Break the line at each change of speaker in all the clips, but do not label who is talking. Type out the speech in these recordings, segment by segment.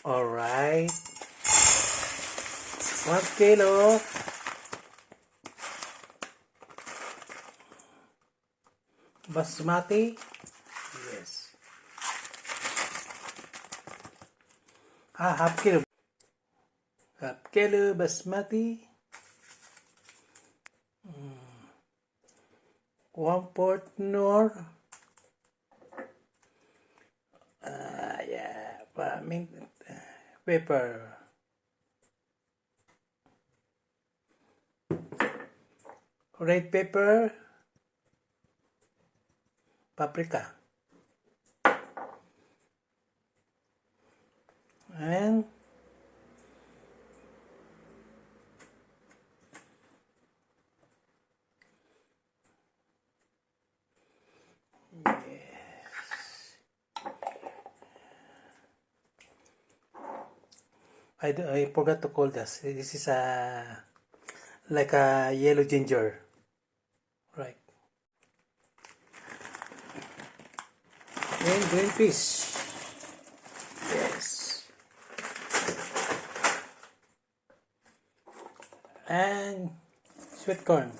Alright. 1 kilo Basmati. Yes. Half kilo. Half kilo Basmati. 1/4 nor. Yeah, mint pepper. Red pepper. Paprika. And I forgot to call this. This is like a yellow ginger, right? And green fish. Yes. And sweet corn.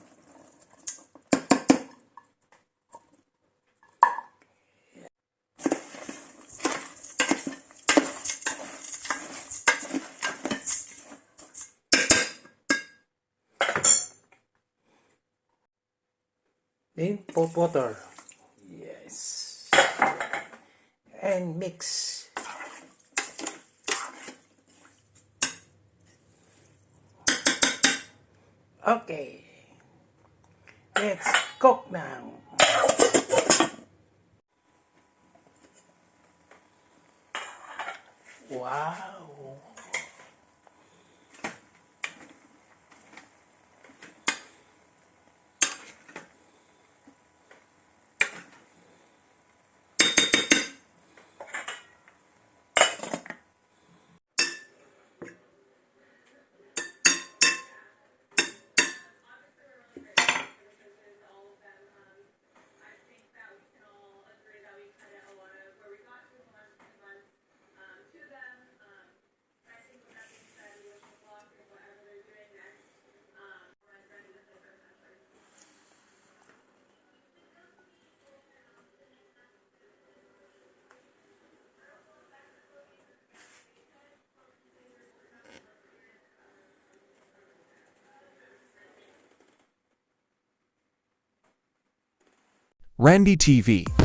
Then pot water. Yes. And mix. Okay. Let's cook now. Wow.
Randy TV.